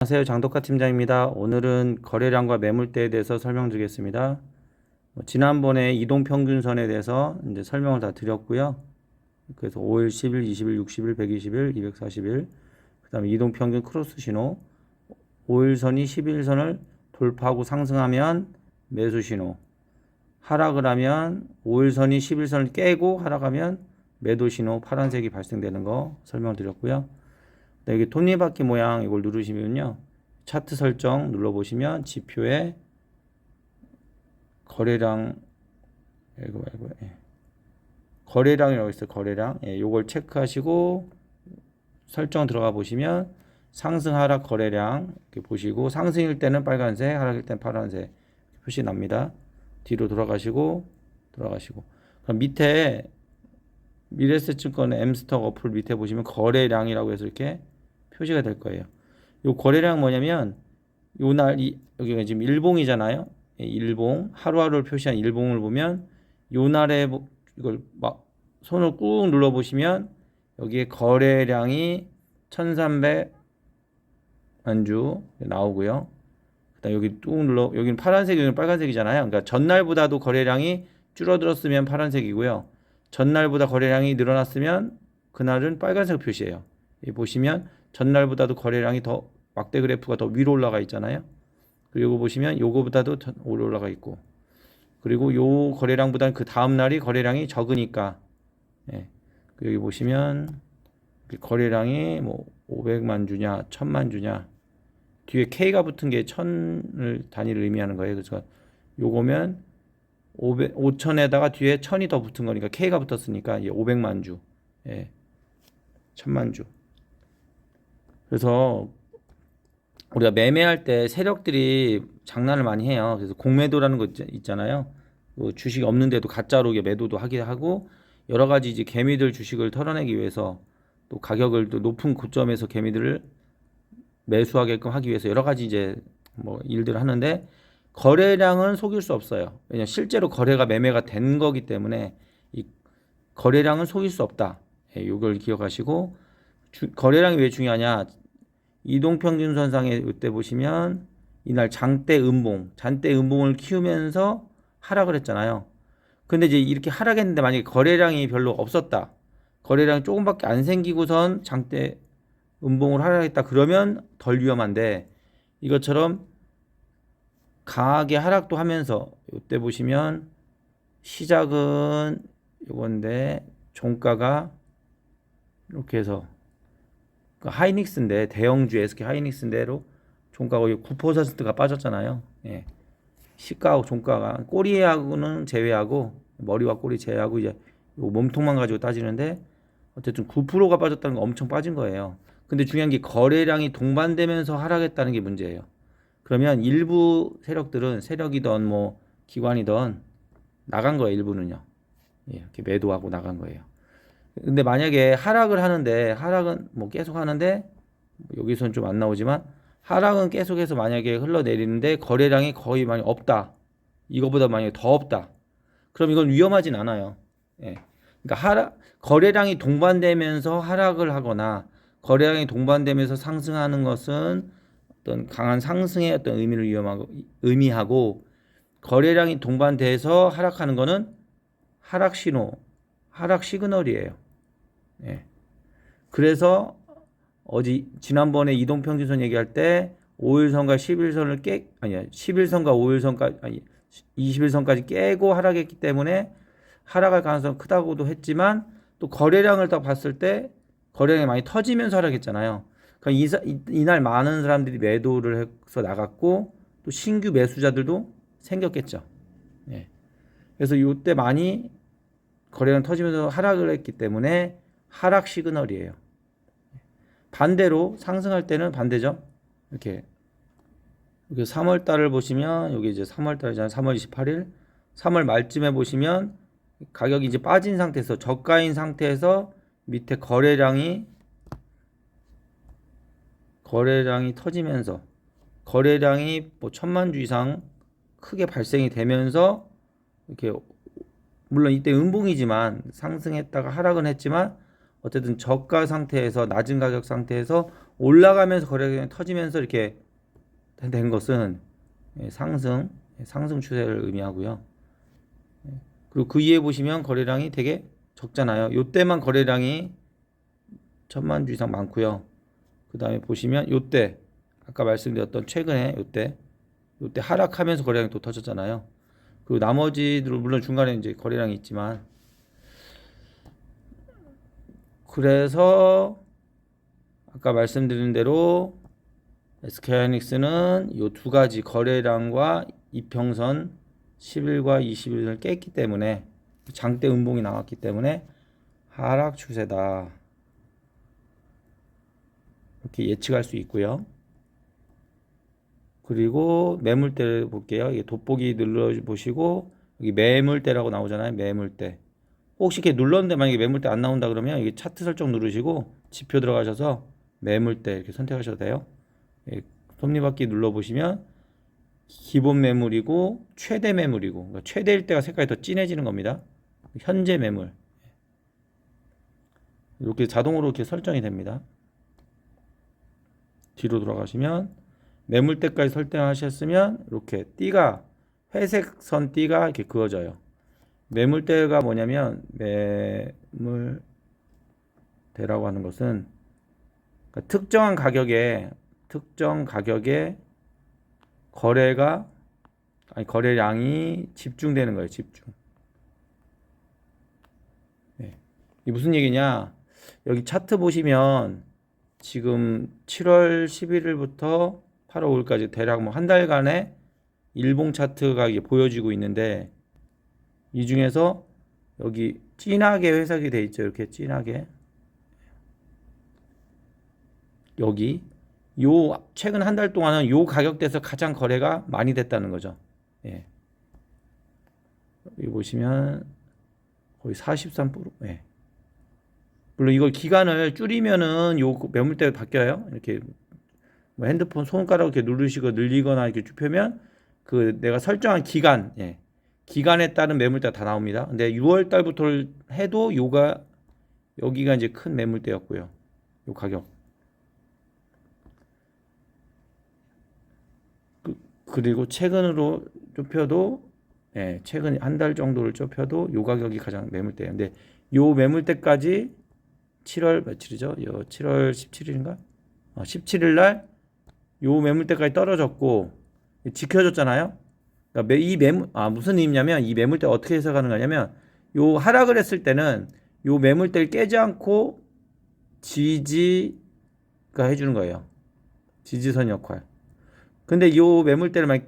안녕하세요. 장덕화 팀장입니다. 오늘은 거래량과 매물대에 대해서 설명드리겠습니다. 지난번에 이동평균선에 대해서 이제 설명을 다 드렸고요. 그래서 5일, 10일, 20일, 60일, 120일, 240일, 그 다음에 이동평균 크로스 신호, 5일선이 11일선을 돌파하고 상승하면 매수 신호, 하락을 하면 5일선이 11일선을 깨고 하락하면 매도 신호, 파란색이 발생되는 거 설명드렸고요. 여기 톱니바퀴 모양 이걸 누르시면요, 차트 설정 눌러보시면 지표에 거래량, 거래량이라고 있어요. 거래량. 요걸 체크하시고 설정 들어가 보시면 상승 하락 거래량 이렇게 보시고, 상승일 때는 빨간색, 하락일 때는 파란색 표시 납니다. 뒤로 돌아가시고 그럼 밑에 미래에셋증권의 M스톡 어플 밑에 보시면 거래량이라고 해서 이렇게 표시가 될 거예요. 요 거래량 뭐냐면, 요날 여기가 지금 일봉이잖아요. 일봉, 하루하루를 표시한 일봉을 보면 요날에 이걸 막 손을 꾹 눌러 보시면 여기에 거래량이 1300만 주 나오고요. 그다음 여기 꾹 눌러, 여기는 파란색, 여기는 빨간색이잖아요. 그러니까 전날보다도 거래량이 줄어들었으면 파란색이고요. 전날보다 거래량이 늘어났으면 그날은 빨간색 표시예요. 여기 보시면 전날보다도 거래량이 더, 막대 그래프가 더 위로 올라가 있잖아요. 그리고 보시면 요거보다도 더 위로 올라가 있고, 그리고 요 거래량보다는 그 다음 날이 거래량이 적으니까, 여기 보시면 거래량이 뭐 500만 주냐 1000만 주냐, 뒤에 K가 붙은 게 1000을 단위를 의미하는 거예요. 그래서 요거면 5000에다가 뒤에 1000이 더 붙은 거니까 K가 붙었으니까 이제 500만 주, 1000만 주. 그래서 우리가 매매할 때 세력들이 장난을 많이 해요. 그래서 공매도라는 거 있잖아요. 뭐 주식이 없는데도 가짜로 매도도 하기도 하고, 여러 가지 이제 개미들 주식을 털어내기 위해서, 또 가격을 또 높은 고점에서 개미들을 매수하게끔 하기 위해서 여러 가지 이제 뭐 일들을 하는데, 거래량은 속일 수 없어요. 왜냐면 실제로 거래가 매매가 된 거기 때문에 이 거래량은 속일 수 없다. 이걸 기억하시고, 거래량이 왜 중요하냐? 이동평균선상에 이때 보시면 이날 장대 음봉을 키우면서 하락을 했잖아요. 근데 이제 이렇게 하락했는데 만약에 거래량이 별로 없었다, 거래량이 조금밖에 안 생기고선 장대 음봉을 하락했다, 그러면 덜 위험한데, 이것처럼 강하게 하락도 하면서 이때 보시면 시작은 요건데 종가가 이렇게 해서 하이닉스인데, 대형주 SK 하이닉스인데로 종가가 거의 9%가 빠졌잖아요. 시가하고 종가가 꼬리하고는 제외하고, 머리와 꼬리 제외하고 이제 요 몸통만 가지고 따지는데 어쨌든 9%가 빠졌다는 거 엄청 빠진 거예요. 근데 중요한 게 거래량이 동반되면서 하락했다는 게 문제예요. 그러면 일부 세력들은, 세력이든 뭐 기관이든 나간 거예요. 일부는요. 이렇게 매도하고 나간 거예요. 근데 만약에 하락을 하는데, 하락은 뭐 계속 하는데, 여기서는 좀 안 나오지만 하락은 계속해서 만약에 흘러내리는데 거래량이 거의 많이 없다, 이거보다 만약에 더 없다, 그럼 이건 위험하진 않아요. 그러니까 거래량이 동반되면서 하락을 하거나 거래량이 동반되면서 상승하는 것은 어떤 강한 상승의 어떤 의미를 의미하고, 거래량이 동반돼서 하락하는 것은 하락 신호, 하락 시그널이에요. 그래서 지난번에 이동평균선 얘기할 때 5일선과 11일선을 11선과 5일선까지, 20일선까지 깨고 하락했기 때문에 하락할 가능성이 크다고도 했지만, 또 거래량을 더 봤을 때 거래량이 많이 터지면서 하락했잖아요. 그러니까 이날 많은 사람들이 매도를 해서 나갔고, 또 신규 매수자들도 생겼겠죠. 그래서 이때 많이 거래량 터지면서 하락을 했기 때문에 하락 시그널이에요. 반대로 상승할 때는 반대죠. 이렇게 3월 달을 보시면, 여기 이제 3월 달이잖아요. 3월 28일. 3월 말쯤에 보시면 가격이 이제 빠진 상태에서, 저가인 상태에서 밑에 거래량이 터지면서, 거래량이 뭐 1000만 주 이상 크게 발생이 되면서, 이렇게 물론 이때 음봉이지만 상승했다가 하락은 했지만 어쨌든 저가 상태에서, 낮은 가격 상태에서 올라가면서 거래량이 터지면서 이렇게 된 것은 상승 추세를 의미하고요. 그리고 그 위에 보시면 거래량이 되게 적잖아요. 요때만 거래량이 1000만 주 이상 많고요. 그 다음에 보시면 요때 아까 말씀드렸던 최근에 요때 하락하면서 거래량이 또 터졌잖아요. 그리고 나머지들 물론 중간에 이제 거래량이 있지만, 그래서 아까 말씀드린 대로 SK하이닉스는 요 두 가지 거래량과 이평선 10일과 20일을 깼기 때문에, 장대 음봉이 나왔기 때문에 하락 추세다, 이렇게 예측할 수 있고요. 그리고 매물대를 볼게요. 이게 돋보기 눌러보시고 여기 매물대라고 나오잖아요. 매물대. 혹시 이렇게 눌렀는데 만약에 매물대 안 나온다 그러면 이게 차트 설정 누르시고 지표 들어가셔서 매물대 이렇게 선택하셔도 돼요. 예, 톱니바퀴 눌러보시면 기본 매물이고 최대 매물이고, 그러니까 최대일 때가 색깔이 더 진해지는 겁니다. 현재 매물. 이렇게 자동으로 이렇게 설정이 됩니다. 뒤로 돌아가시면 매물대까지 설정하셨으면 이렇게 띠가, 회색 선 띠가 이렇게 그어져요. 매물대가 뭐냐면, 매물대라고 하는 것은 그러니까 특정 가격에 거래량이 집중되는 거예요. 집중. 네. 이게 무슨 얘기냐? 여기 차트 보시면 지금 7월 11일부터 8월 5일까지 대략 뭐 한 달간의 일봉 차트가 이게 보여지고 있는데, 이 중에서 여기 진하게 회색이 돼 있죠. 이렇게 진하게. 여기 요 최근 한 달 동안은 요 가격대에서 가장 거래가 많이 됐다는 거죠. 예. 여기 보시면 거의 43%. 예. 물론 이걸 기간을 줄이면은 요 매물대가 바뀌어요. 이렇게 뭐 핸드폰 손가락 이렇게 누르시고 늘리거나 이렇게 쭉 펴면 그 내가 설정한 기간, 예. 기간에 따른 매물대가 다 나옵니다. 근데 6월 달부터 해도 여기가 이제 큰 매물대였고요. 요 가격. 그리고 최근으로 좁혀도, 예, 최근 한 달 정도를 좁혀도 요 가격이 가장 매물대예요. 근데 요 매물대까지 7월 며칠이죠? 요 7월 17일인가? 17일 날 요 매물대까지 떨어졌고 지켜줬잖아요. 그러니까 무슨 의미냐면, 이 매물대 어떻게 해석하는 거냐면, 요 하락을 했을 때는 요 매물대를 깨지 않고 지지가 해주는 거예요. 지지선 역할. 근데 요 매물대를 만약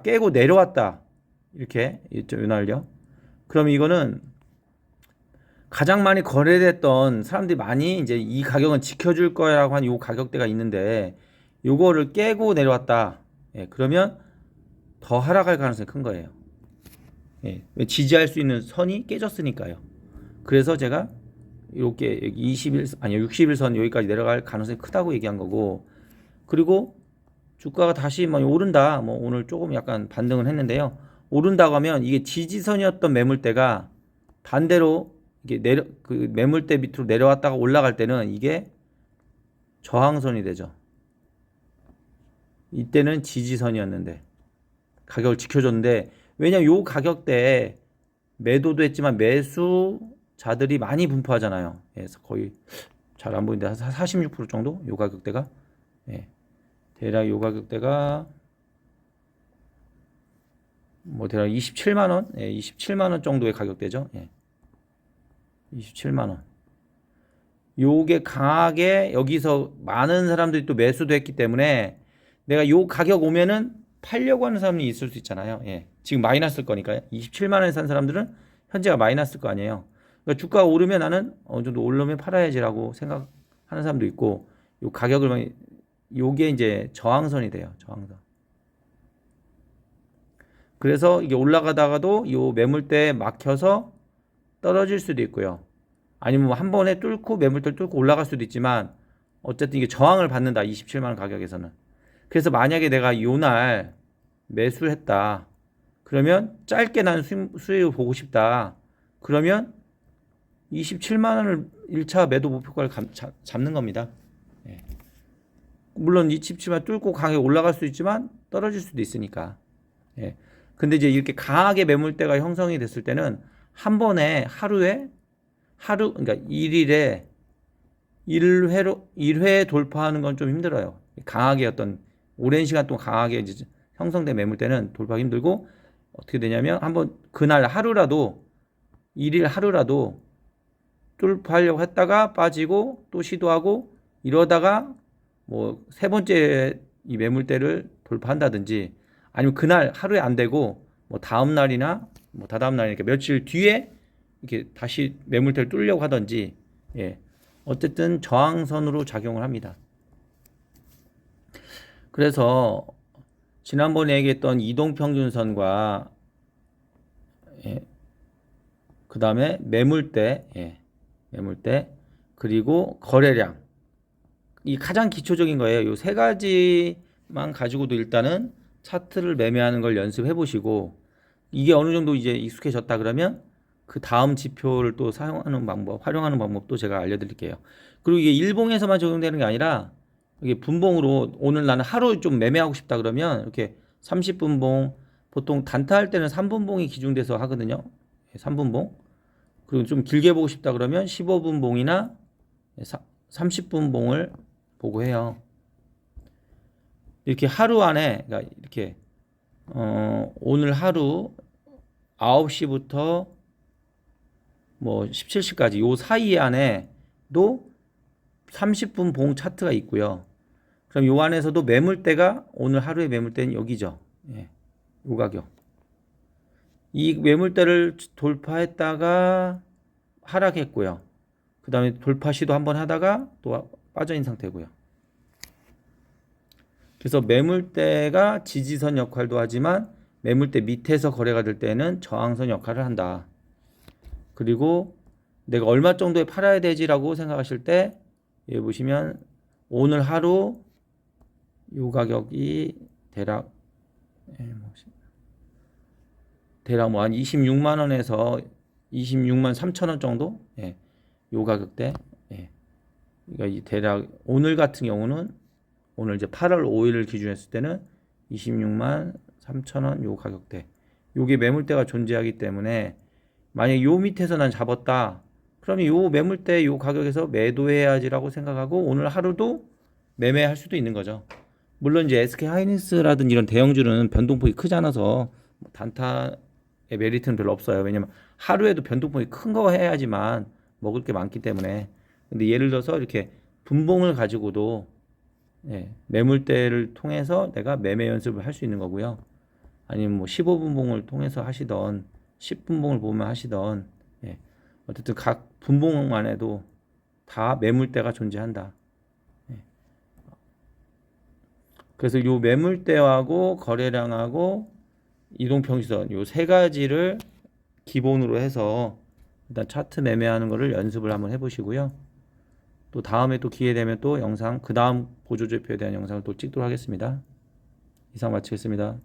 깨고 내려왔다, 이렇게 요 날요. 그럼 이거는 가장 많이 거래됐던 사람들이 많이 이제 이 가격은 지켜줄 거라고 한 요 가격대가 있는데, 요거를 깨고 내려왔다. 예, 그러면 더 하락할 가능성이 큰 거예요. 예, 지지할 수 있는 선이 깨졌으니까요. 그래서 제가 이렇게 60일선 여기까지 내려갈 가능성이 크다고 얘기한 거고, 그리고 주가가 다시 뭐 오른다, 뭐 오늘 조금 약간 반등을 했는데요. 오른다고 하면 이게 지지선이었던 매물대가 반대로 이게 그 매물대 밑으로 내려왔다가 올라갈 때는 이게 저항선이 되죠. 이때는 지지선이었는데 가격을 지켜줬는데, 왜냐면 요 가격대에 매도도 했지만 매수자들이 많이 분포하잖아요. 그래서 거의 잘 안 보이는데 46% 정도 요 가격대가, 예. 대략 요 가격대가 뭐 대략 27만 원, 예, 27만 원 정도의 가격대죠. 예. 27만 원. 요게 강하게 여기서 많은 사람들이 또 매수도 했기 때문에 내가 요 가격 오면은 팔려고 하는 사람이 있을 수 있잖아요. 예. 지금 마이너스일 거니까요. 27만 원에 산 사람들은 현재가 마이너스일 거 아니에요. 그러니까 주가가 오르면 나는 어느 정도 오르면 팔아야지라고 생각하는 사람도 있고, 요 가격을 요게 이제 저항선이 돼요. 저항선. 그래서 이게 올라가다가도 요 매물대에 막혀서 떨어질 수도 있고요. 아니면 뭐 한 번에 뚫고 매물대를 뚫고 올라갈 수도 있지만, 어쨌든 이게 저항을 받는다. 27만 원 가격에서는. 그래서 만약에 내가 요날 매수를 했다, 그러면 짧게 난 수익을 보고 싶다, 그러면 27만 원을 1차 매도 목표가를 잡는 겁니다. 예. 물론 이 칩치만 뚫고 강하게 올라갈 수 있지만 떨어질 수도 있으니까. 예. 근데 이제 이렇게 강하게 매물대가 형성이 됐을 때는 한 번에 그러니까 일일에 1회 돌파하는 건 좀 힘들어요. 강하게 어떤 오랜 시간 동안 강하게 이제 형성된 매물대는 돌파하기 힘들고 어떻게 되냐면 한번 그날 하루라도 일일 하루라도 뚫으려고 했다가 빠지고 또 시도하고 이러다가 뭐 세 번째 이 매물대를 돌파한다든지 아니면 그날 하루에 안 되고 뭐 다음 날이나 뭐 다다음 날이니까 며칠 뒤에 이렇게 다시 매물대를 뚫으려고 하든지 예. 어쨌든 저항선으로 작용을 합니다. 그래서 지난번에 얘기했던 이동평균선과 예, 그 다음에 매물대, 예, 매물대 그리고 거래량 이 가장 기초적인 거예요. 요 세 가지만 가지고도 일단은 차트를 매매하는 걸 연습해 보시고 이게 어느 정도 이제 익숙해졌다 그러면 그 다음 지표를 또 사용하는 방법, 활용하는 방법도 제가 알려드릴게요. 그리고 이게 일봉에서만 적용되는 게 아니라 이게 분봉으로 오늘 나는 하루 좀 매매하고 싶다 그러면 이렇게 30분봉 보통 단타할 때는 3분봉이 기준돼서 하거든요. 3분봉. 그리고 좀 길게 보고 싶다 그러면 15분봉이나 30분봉을 보고 해요. 이렇게 하루 안에 그러니까 이렇게 오늘 하루 9시부터 뭐 17시까지 요 사이 안에도 30분 봉 차트가 있고요. 그럼 요 안에서도 매물대가 오늘 하루의 매물대는 여기죠. 예. 요 가격. 이 매물대를 돌파했다가 하락했고요. 그 다음에 돌파 시도 한번 하다가 또 빠져 있는 상태고요. 그래서 매물대가 지지선 역할도 하지만 매물대 밑에서 거래가 될 때는 저항선 역할을 한다. 그리고 내가 얼마 정도에 팔아야 되지라고 생각하실 때 여기 보시면 오늘 하루 요 가격이 대략 뭐 한 26만 원에서 26만 3천 원 정도 요 가격대 그러니까 대략 오늘 같은 경우는 오늘 이제 8월 5일을 기준했을 때는 26만 3천 원 요 가격대 요게 매물대가 존재하기 때문에 만약에 요 밑에서 난 잡았다 그러면 요 매물대 요 가격에서 매도해야지라고 생각하고 오늘 하루도 매매할 수도 있는 거죠. 물론 이제 SK 하이닉스라든지 이런 대형주는 변동폭이 크지 않아서 단타의 메리트는 별로 없어요. 왜냐면 하루에도 변동폭이 큰 거 해야지만 먹을 게 많기 때문에. 근데 예를 들어서 이렇게 분봉을 가지고도 매물대를 통해서 내가 매매 연습을 할 수 있는 거고요. 아니면 뭐 15분봉을 통해서 하시던 10분봉을 보면 하시던 어쨌든 각 분봉만 해도 다 매물대가 존재한다. 그래서 요 매물대하고 거래량하고 이동평균선 요 세 가지를 기본으로 해서 일단 차트 매매하는 거를 연습을 한번 해보시고요. 또 다음에 또 기회 되면 또 영상 그 다음 보조지표에 대한 영상을 또 찍도록 하겠습니다. 이상 마치겠습니다.